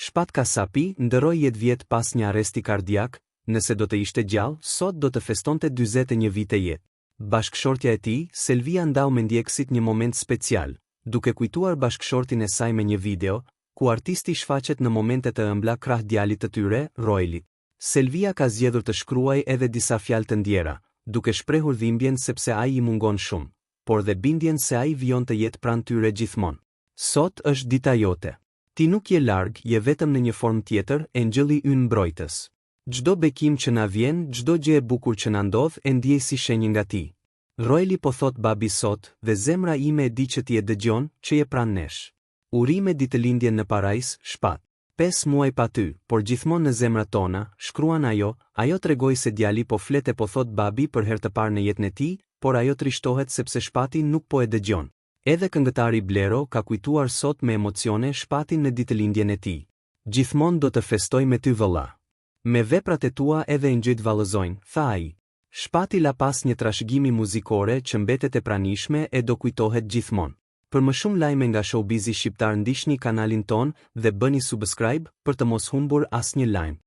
Shpat Kasapi ndëroi 10 vjet pas një arresti kardiak, nëse do të ishte gjallë, sot do të festonte 41 vite jetë. Bashkëshortja e tij, Selvia, ndau me ndjekësit një moment special, duke kujtuar bashkëshortin e saj me një video, ku artisti shfaqet në momente të ëmbla krah djalit të tyre, Roilit. Selvia ka zgjedhur të shkruaj edhe disa fjalë të ndjera, duke shprehur dhimbjen sepse ai i mungon shumë, por dhe bindjen se ai vijon të jetë pranë tyre gjithmonë. Sot është dita jote. Ti nuk je larg, je vetëm në një formë tjetër, engjëlli ynë mbrojtës. Çdo bekim që na vjen, çdo gjë e bukur që na ndodh, e ndjej si shenjë nga ti. Roili po thot babi sot, dhe zemra ime e di që ti e dëgjon, që je pranë nesh. Urime ditëlindjen në parajs, Shpat. 5 muaj pa ty, por gjithmonë në zemrat tona, shkruan ajo tregoi se djali po flete po thot babi për herë të parë në jetën e tij, por ajo trishtohet sepse Shpati nuk po e dëgjon. Edhe këngëtari Blero ka kujtuar sot me emocione Shpatin në ditëlindjen e tij. Gjithmonë do të festoj me ty vëlla. Me veprat e tua edhe ngjyt vallëzojnë, tha ai. Shpati la pas një trashëgimi muzikore që mbetet e pranishme e do kujtohet gjithmonë. Për më shumë lajme nga showbizi shqiptar, ndiqni kanalin ton dhe bëni subscribe për të mos humbur asnjë lajm.